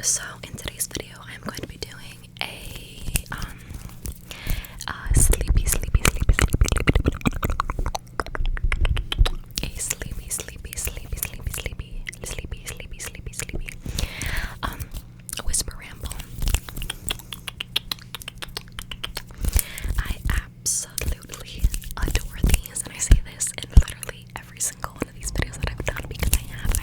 So in today's video, I'm going to be doing a sleepy whisper ramble. I absolutely adore these, and I say this in literally every single one of these videos that I've done because I have.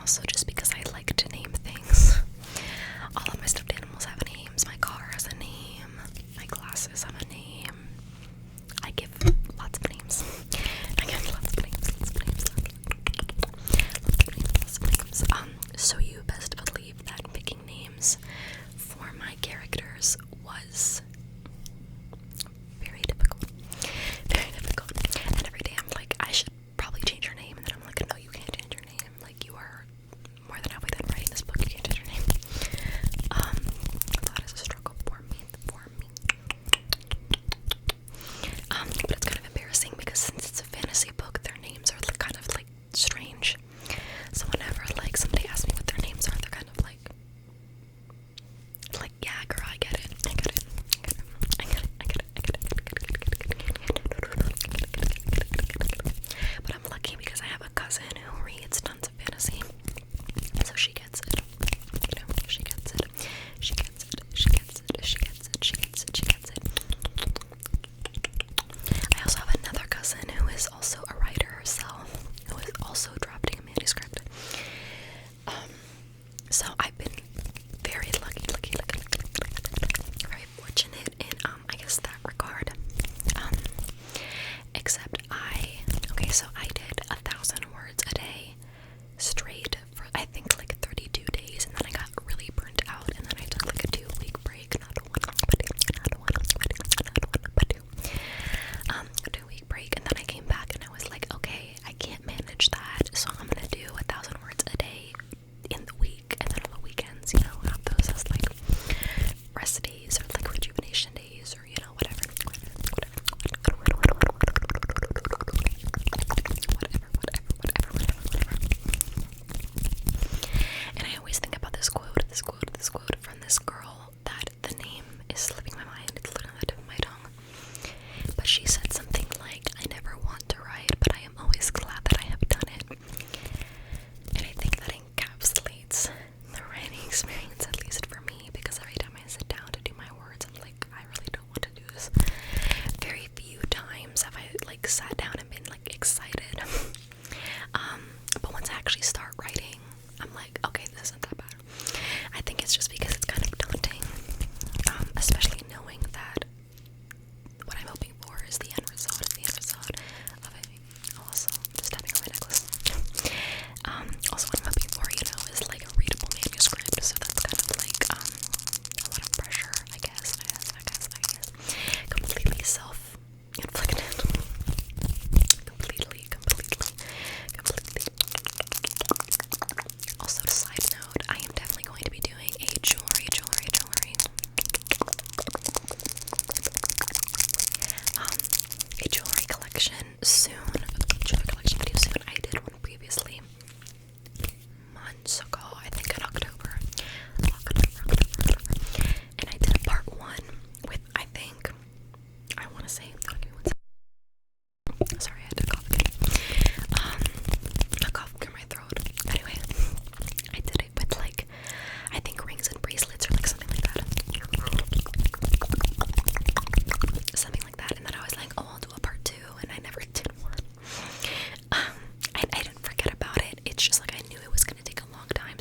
also just because I like to name things. All of my stuffed animals have names. My car has a name. My glasses have a name. I give lots of names. I give lots of names. So you best believe that picking names for my characters was very difficult. Very difficult. And every day I'm like, I should probably change your name. And then I'm like, no, you can't change your name. Like, you are more than halfway done writing this book. You can't change your name. That is a struggle for me. But it's kind of embarrassing because since it's a fantasy book, their names are kind of like strange. So whenever like somebody asks me what their names are, they're kind of like, yeah, girl, I get it. But I'm lucky because I have a cousin who reads tons of fantasy, so she gets it. You know, she gets it. I also have another cousin who is also a writer herself, who is also drafting a manuscript. So I've been very lucky, very fortunate in I guess that regard. Except so I did 1,000 words a day straight for I think like 32 days, and then I got really burnt out, and then I took like a 2-week break, not a 2-week break, and then I came back and I was like, okay, I can't manage that, so I'm gonna do 1,000 words a day in the week, and then on the weekends, you know, have those as like rest days or like rejuvenation days, or you know, whatever. And I always think about this quote from this girl that the name is slipping my mind. It's literally on the tip of my tongue. But she said something like, I never want to write, but I am always glad that I have done it. And I think that encapsulates the writing experience, at least for me, because every time I sit down to do my words, I'm like, I really don't want to do this. Very few times have I like sat down and been like excited. But once I actually start writing, I'm like, okay, this isn't that bad. I think it's just because it's kind of daunting, especially knowing that what I'm hoping for is the end result of it. Also, just tapping on my necklace. Also what I'm hoping for, you know, is like a readable manuscript, so that's kind of like a lot of pressure, I guess. Completely self-inflicted. Completely. Also, side note, I am definitely going to be doing a jewelry collection soon. I did one previously months ago, I think in October. And I did a part 1 with, I want to say, sorry, I had to cough again. A cough clear my throat. Anyway, I did it with like, I think rings and bracelets or like something like that. And then I was like, oh, I'll do a part 2, and I never did one. I didn't forget about it. It's just like I knew it was gonna take a long time.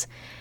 because